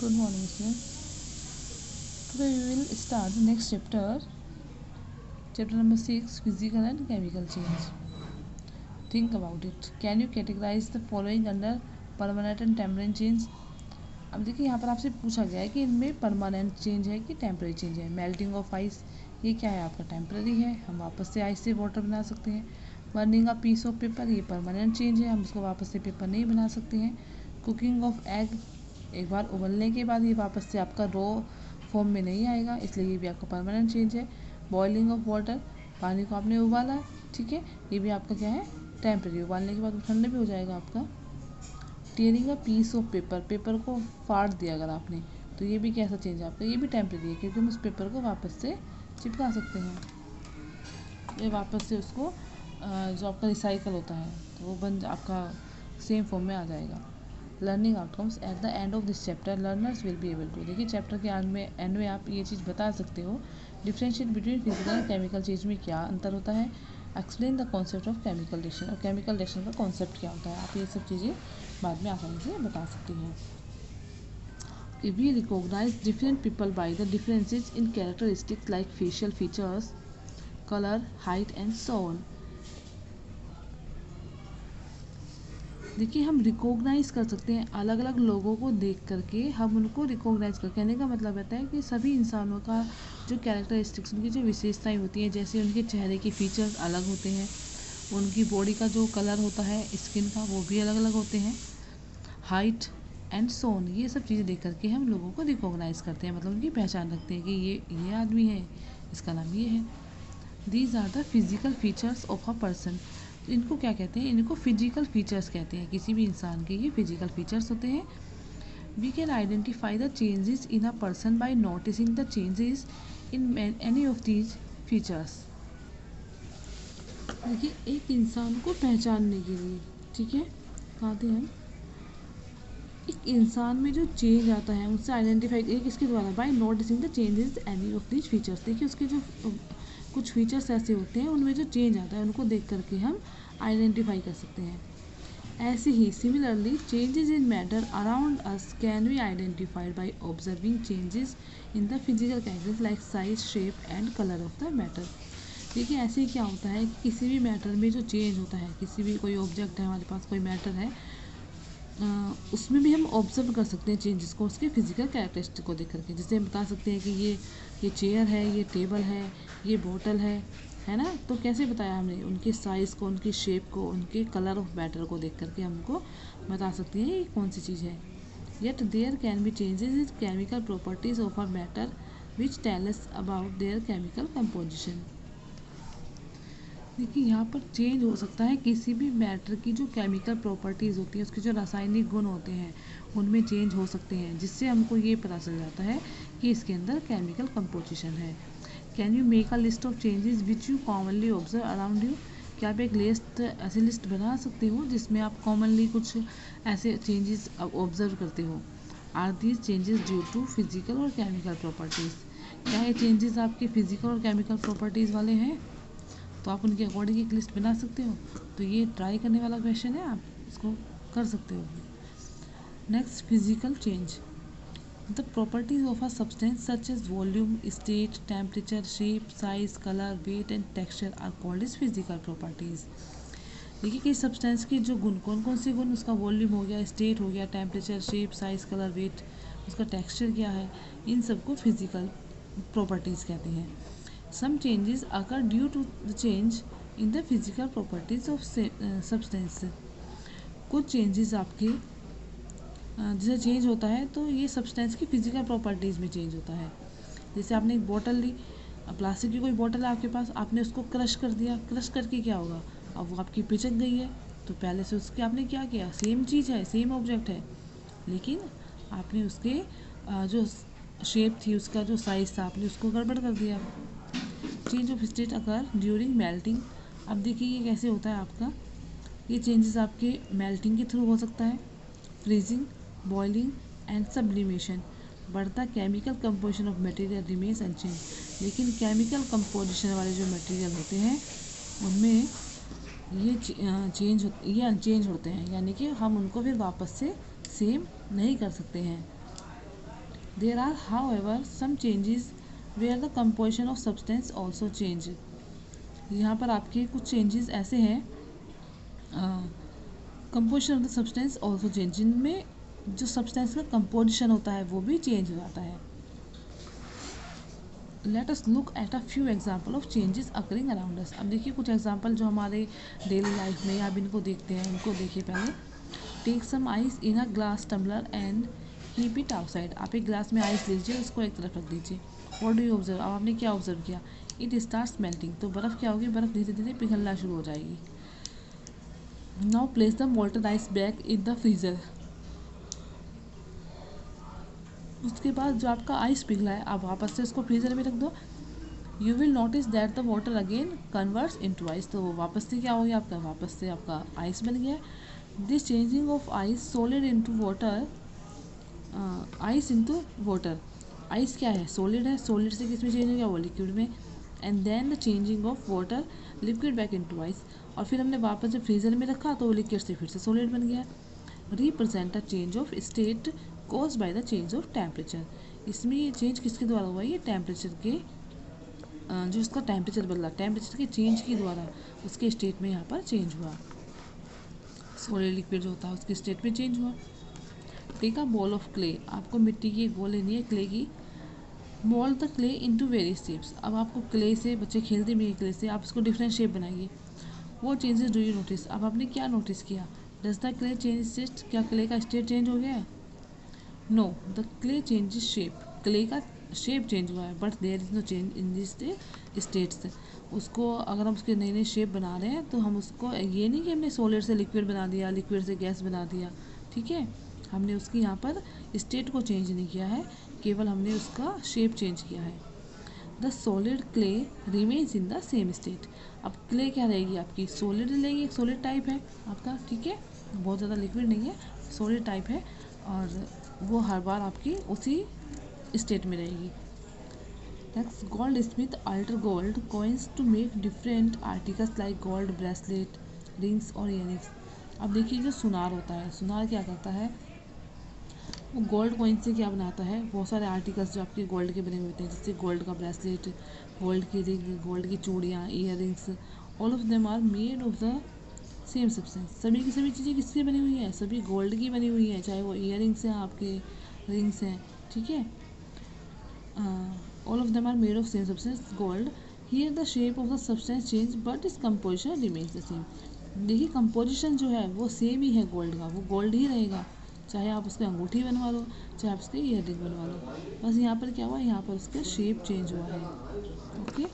Good morning, students. Today we will start the next chapter, chapter number 6, physical and chemical change. Think about it. Can you categorize the following under permanent and temporary change? अब देखिए यहाँ पर आपसे पूछा गया है कि इनमें परमानेंट चेंज है कि टेम्पररी चेंज है. मेल्टिंग ऑफ आइस, ये क्या है आपका टेम्पररी है, हम वापस से आइस से वाटर बना सकते हैं. Burning a piece of paper, ये परमानेंट चेंज है, हम उसको वापस से पेपर नहीं बना सकते हैं. कुकिंग ऑफ एग, एक बार उबलने के बाद ये वापस से आपका रॉ फॉर्म में नहीं आएगा, इसलिए ये भी आपका परमानेंट चेंज है. बॉइलिंग ऑफ वाटर, पानी को आपने उबाला, ठीक है, ये भी आपका क्या है, टेम्पररी. उबालने के बाद वो ठंडा भी हो जाएगा आपका. Tearing a piece of paper, paper को फाड़ दिया अगर आपने, तो ये भी कैसा चेंज है आपका, ये भी टेम्पररी है, क्योंकि हम उस पेपर को वापस से चिपका सकते हैं. ये वापस से उसको जो आपका रिसाइकल होता है तो वो बन आपका सेम फॉर्म में आ जाएगा. Learning outcomes at the end of this chapter learners will be able to, देखिए चैप्टर के एंड में आप ये चीज़ बता सकते हो. Differentiate between physical and chemical change में क्या अंतर होता है. Explain the concept of chemical reaction, और केमिकल रिएक्शन का कॉन्सेप्ट क्या होता है, आप ये सब चीज़ें बाद में आसानी से बता सकती हैं. We recognize different people by the differences in characteristics like facial features, color, height and so on. देखिए हम रिकॉग्नाइज कर सकते हैं अलग अलग लोगों को देख करके, हम उनको रिकॉग्नाइज कर, कहने का मतलब रहता है कि सभी इंसानों का जो कैरेक्टरिस्टिक्स, उनकी जो विशेषताएं होती हैं, जैसे उनके चेहरे के फीचर्स अलग होते हैं, उनकी बॉडी का जो कलर होता है स्किन का वो भी अलग अलग होते हैं, हाइट एंड सोन, ये सब चीज़ें देख करके हम लोगों को रिकॉग्नाइज करते हैं, मतलब उनकी पहचान रखते हैं कि ये आदमी है, इसका नाम ये है. These are the physical features of a person, इनको क्या कहते हैं, इनको फिजिकल फीचर्स कहते हैं, किसी भी इंसान के ये फिजिकल फीचर्स होते हैं. We can identify the changes in a person by noticing the changes in any of these features. देखिए एक इंसान को पहचानने के लिए, ठीक है, कहाँ थे हम, एक इंसान में जो चेंज आता है उससे आइडेंटिफाई किसके द्वारा, by noticing the changes any of these features. देखिए उसके जो कुछ फीचर्स ऐसे होते हैं उनमें जो चेंज आता है उनको देख करके हम आइडेंटिफाई कर सकते हैं. ऐसे ही similarly changes in matter around us can be identified by observing changes in the physical characters like size, shape and colour of the matter. देखिए ऐसे ही क्या होता है कि किसी भी मैटर में जो चेंज होता है, किसी भी कोई ऑब्जेक्ट है हमारे पास, कोई मैटर है, उसमें भी हम ऑब्जर्व कर सकते हैं चेंजेस को उसके फिजिकल कैरेक्टरिस्टिक को देख करके. जैसे हम बता सकते हैं कि ये चेयर है, ये टेबल है, ये बोतल है ना. तो कैसे बताया हमने, उनके साइज़ को, उनकी शेप को, उनके कलर ऑफ मैटर को देख करके हमको बता सकते हैं ये कौन सी चीज़ है. Yet there can be changes in chemical properties of a matter which tell us about their chemical composition. देखिए यहाँ पर चेंज हो सकता है किसी भी मैटर की जो केमिकल प्रॉपर्टीज़ होती है, उसके जो रासायनिक गुण होते हैं उनमें चेंज हो सकते हैं, जिससे हमको ये पता चल जाता है कि इसके अंदर केमिकल कंपोजिशन है. Can you make a list of changes which you commonly observe around you, क्या आप एक लिस्ट, ऐसी लिस्ट बना सकते हो जिसमें आप कॉमनली कुछ ऐसे चेंजेस ऑब्जर्व करते हो. Are these changes due to physical और केमिकल प्रॉपर्टीज़, क्या ये चेंजेस आपके फिजिकल और केमिकल प्रॉपर्टीज़ वाले हैं, तो आप उनके अकॉर्डिंग एक लिस्ट बना सकते हो. तो ये ट्राई करने वाला क्वेश्चन है, आप इसको कर सकते हो. Next, physical change. The properties of a substance such as volume, state, temperature, shape, size, colour, weight and texture are called as physical properties. देखिए कि सब्सटेंस के जो गुण, कौन कौन से गुण, उसका वॉल्यूम हो गया, स्टेट हो गया, temperature, shape, size, colour, weight, उसका टेक्सचर क्या है, इन सबको फिजिकल प्रॉपर्टीज़ कहते हैं. Some changes occur due to the change in the physical properties of substance. कुछ चेंजेस आपके जैसे चेंज होता है तो ये सब्सटेंस की फिजिकल प्रॉपर्टीज़ में चेंज होता है. जैसे आपने एक बोतल ली, प्लास्टिक की कोई बोतल है आपके पास, आपने उसको क्रश कर दिया, क्रश करके क्या होगा, अब वो आपकी पिचक गई है, तो पहले से उसके आपने क्या किया, सेम चीज़ है, सेम ऑब्जेक्ट है, लेकिन आपने उसके जो शेप थी, उसका जो साइज़ था, आपने उसको गड़बड़ कर दिया. Change of state occur during melting. अब देखिए ये कैसे होता है आपका, ये चेंजेस आपके मेल्टिंग के थ्रू हो सकता है, फ्रीजिंग, बॉइलिंग एंड सब्लिमेशन. बढ़ता chemical composition of material remains unchange. लेकिन केमिकल कंपोजिशन वाले जो मटेरियल होते हैं उनमें ये अनचेंज होते हैं, यानी कि हम उनको फिर वापस से सेम नहीं कर सकते हैं. There are however some changes where the composition of substance also change. यहाँ पर आपके कुछ चेंजेस ऐसे हैं, composition of the substance also change, जिनमें जो सब्सटेंस का कंपोजिशन होता है वो भी चेंज हो जाता है। Let us look at a few example of changes occurring around us. अब देखिए कुछ एग्जाम्पल जो हमारे डेली लाइफ में आप इनको देखते हैं उनको देखिए पहले। Take some ice in a glass tumbler and keep it outside. आप एक ग्लास में आइस लीजिए, उसको एक तरफ रख दीजिए। व्हाट डू यू ऑब्जर्व, अब आपने क्या ऑब्जर्व किया? इट स्टार्ट्स मेल्टिंग, तो बर्फ़ क्या होगी, बर्फ़ धीरे धीरे पिघलना शुरू हो जाएगी। Now place the molted ice back in the freezer. उसके बाद जो आपका आइस पिघला है आप वापस से उसको फ्रीजर में रख दो। You will notice that the water again converts into ice, तो वो वापस से क्या हो गया आपका, वापस से आपका आइस बन गया। This changing of ice solid into water, ice into water, ice क्या है, सॉलिड है, सॉलिड से किस में चेंज हो गया, वो लिक्विड में। And then the changing of water liquid back into ice, और फिर हमने वापस जब फ्रीजर में रखा तो वो लिक्विड से फिर से सॉलिड बन गया। Represent a change of state cause by the change of temperature. इसमें ये चेंज किसके द्वारा हुआ है, ये टेम्परेचर के जो उसका टेम्परेचर बदला, टेम्परेचर के चेंज के द्वारा उसके स्टेट में यहाँ पर चेंज हुआ। सॉलिड लिक्विड जो होता है उसके स्टेट में चेंज हुआ। Take a ball of clay, आपको मिट्टी की एक बॉल लेनी है क्ले की। Mould the clay into various shapes, अब आपको क्ले से, बच्चे खेलते भी हैं क्ले से, आप इसको डिफरेंट शेप बनाइए। वो चेंजेस डू यू नोटिस, अब आपने क्या नोटिस किया? Does the clay change state, क्या क्ले का स्टेट चेंज हो गया है? No, the clay changes shape, clay का शेप चेंज हुआ है, but there is no change in this states. उसको अगर हम उसके नई नई शेप बना रहे हैं तो हम उसको, ये नहीं कि हमने सॉलिड से लिक्विड बना दिया, लिक्विड से गैस बना दिया, ठीक है, हमने उसकी यहाँ पर स्टेट को चेंज नहीं किया है, केवल हमने उसका शेप चेंज किया है। The solid clay remains in the same state, अब क्ले क्या रहेगी आपकी, सॉलिड रहेगी, एक सॉलिड टाइप है आपका, ठीक है, बहुत ज़्यादा लिक्विड नहीं है, सॉलिड टाइप है, और वो हर बार आपकी उसी स्टेट में रहेगी। Next, goldsmith alter gold coins to make different articles like gold bracelet, rings और इयरिंग्स। अब देखिए जो सुनार होता है, सुनार क्या करता है, वो गोल्ड कॉइन से क्या बनाता है, बहुत सारे आर्टिकल्स जो आपके गोल्ड के बने हुए होते हैं, जैसे गोल्ड का ब्रेसलेट, गोल्ड की रिंग, गोल्ड की चूड़ियाँ, earrings, all of them are made of the same substance. सभी की सभी चीज़ें किसकी बनी हुई हैं, सभी गोल्ड की बनी हुई हैं, चाहे वो इयरिंग्स हैं आपके, रिंग्स हैं, ठीक है। All of them are made of same substance gold. Here the shape of the substance change but its composition remains the same. देखिए कंपोजिशन जो है वो सेम ही है गोल्ड का, वो गोल्ड ही रहेगा, चाहे आप उसकी अंगूठी बनवा लो, चाहे आप उसके ईयरिंग बनवा लो, बस यहाँ पर क्या हुआ, यहाँ पर उसका शेप चेंज हुआ है। Okay,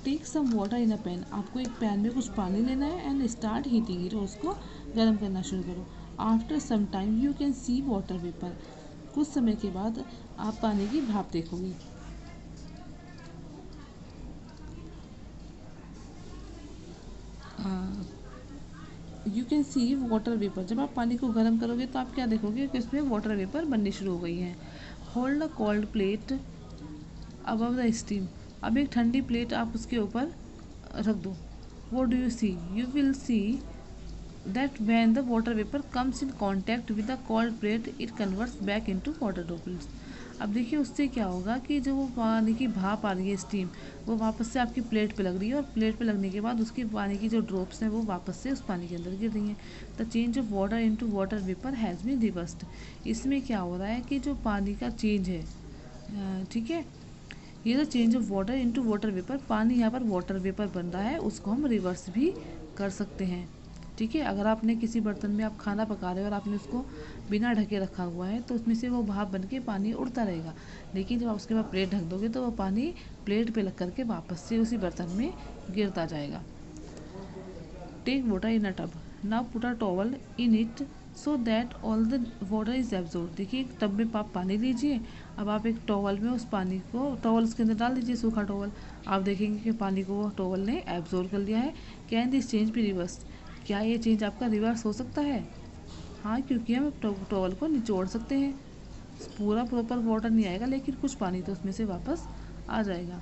take some water in a pan, आपको एक पैन में कुछ पानी लेना है एंड स्टार्ट हीटिंग इट, और उसको गर्म करना शुरू करो। After some time you can see water vapour, कुछ समय के बाद आप पानी की भाप देखोगे। You can see water vapour, जब आप पानी को गर्म करोगे तो आप क्या देखोगे कि उसमें वाटर वेपर बननी शुरू हो गई है। Hold a cold plate above the steam, अब एक ठंडी प्लेट आप उसके ऊपर रख दो। What do you see? You will see that when the water vapor comes in contact with the cold plate, it converts back into water droplets. अब देखिए उससे क्या होगा कि जो वो पानी की भाप आ रही है, स्टीम, वो वापस से आपकी प्लेट पे लग रही है, और प्लेट पे लगने के बाद उसकी पानी की जो ड्रॉप्स हैं वो वापस से उस पानी के अंदर गिर रही हैं। The change of water into water vapour has been reversed. इसमें क्या हो रहा है कि जो पानी का चेंज है, ठीक है, ये the change of water into water vapour, पानी यहाँ पर वाटर वेपर बन रहा है, उसको हम रिवर्स भी कर सकते हैं, ठीक है। अगर आपने किसी बर्तन में आप खाना पका रहे हो और आपने उसको बिना ढके रखा हुआ है तो उसमें से वो भाप बन के पानी उड़ता रहेगा, लेकिन जब आप उसके बाद प्लेट ढक दोगे तो वो पानी प्लेट पे लग करके वापस से उसी बर्तन में गिरता जाएगा। Take water in a tub, now put a towel in it so that all the water is absorb. देखिए एक टब में आप पानी लीजिए, अब आप एक टॉवल में उस पानी को, टॉवल उसके अंदर डाल दीजिए, सूखा टॉवल, आप देखेंगे कि पानी को वो टॉवल ने एब्जॉर्ब कर लिया है। Can this change be reverse, क्या ये चेंज आपका रिवर्स हो सकता है? हाँ, क्योंकि हम टॉवल को निचोड़ सकते हैं, पूरा प्रॉपर वाटर नहीं आएगा लेकिन कुछ पानी तो उसमें से वापस आ जाएगा।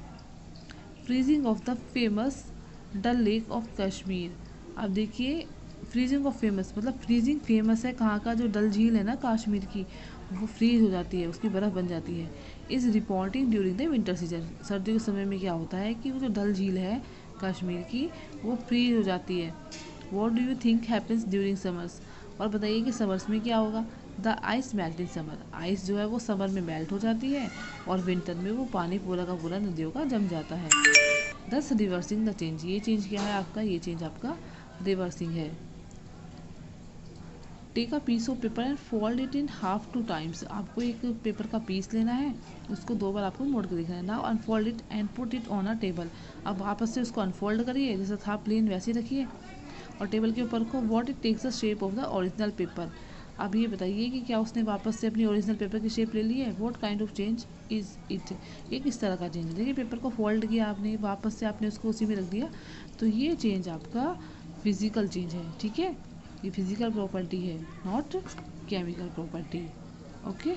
Freezing of the famous Dal lake of Kashmir, अब देखिए फ्रीजिंग ऑफ फेमस, मतलब फ्रीजिंग फेमस है कहाँ का, जो डल झील है ना कश्मीर की, वो फ्रीज हो जाती है, उसकी बर्फ़ बन जाती है। Is reporting during the winter season, सर्दियों के समय में क्या होता है कि वो जो डल झील है कश्मीर की, वो फ्रीज हो जाती है। What do you think happens during summers, और बताइए कि समर्स में क्या होगा। The ice melt in summer, ice जो है वो समर में मेल्ट हो जाती है, और विंटर में वो पानी पूरा का पूरा नदियों का जम जाता है। दस रिवर्सिंग द चेंज, ये चेंज क्या है आपका, ये चेंज आपका रिवर्सिंग है। Take a piece of paper and fold it in half 2 times, आपको एक पेपर का पीस लेना है, उसको 2 बार आपको मोड़ के दिखना है। Now unfold it and put it on a table, अब वापस से उसको अनफोल्ड करिए, जैसा था प्लेन वैसे ही रखिए और टेबल के ऊपर रखो। What it takes the shape of the original paper, अब ये बताइए कि क्या उसने वापस से अपनी ओरिजिनल पेपर की शेप ले ली है। What kind of change is it, ये किस तरह का चेंज है। देखिए पेपर को फोल्ड किया आपने, वापस से आपने उसको उसी में रख दिया, तो ये चेंज आपका फिजिकल चेंज है, ठीक है, ये फिजिकल प्रॉपर्टी है, नॉट केमिकल प्रॉपर्टी। ओके।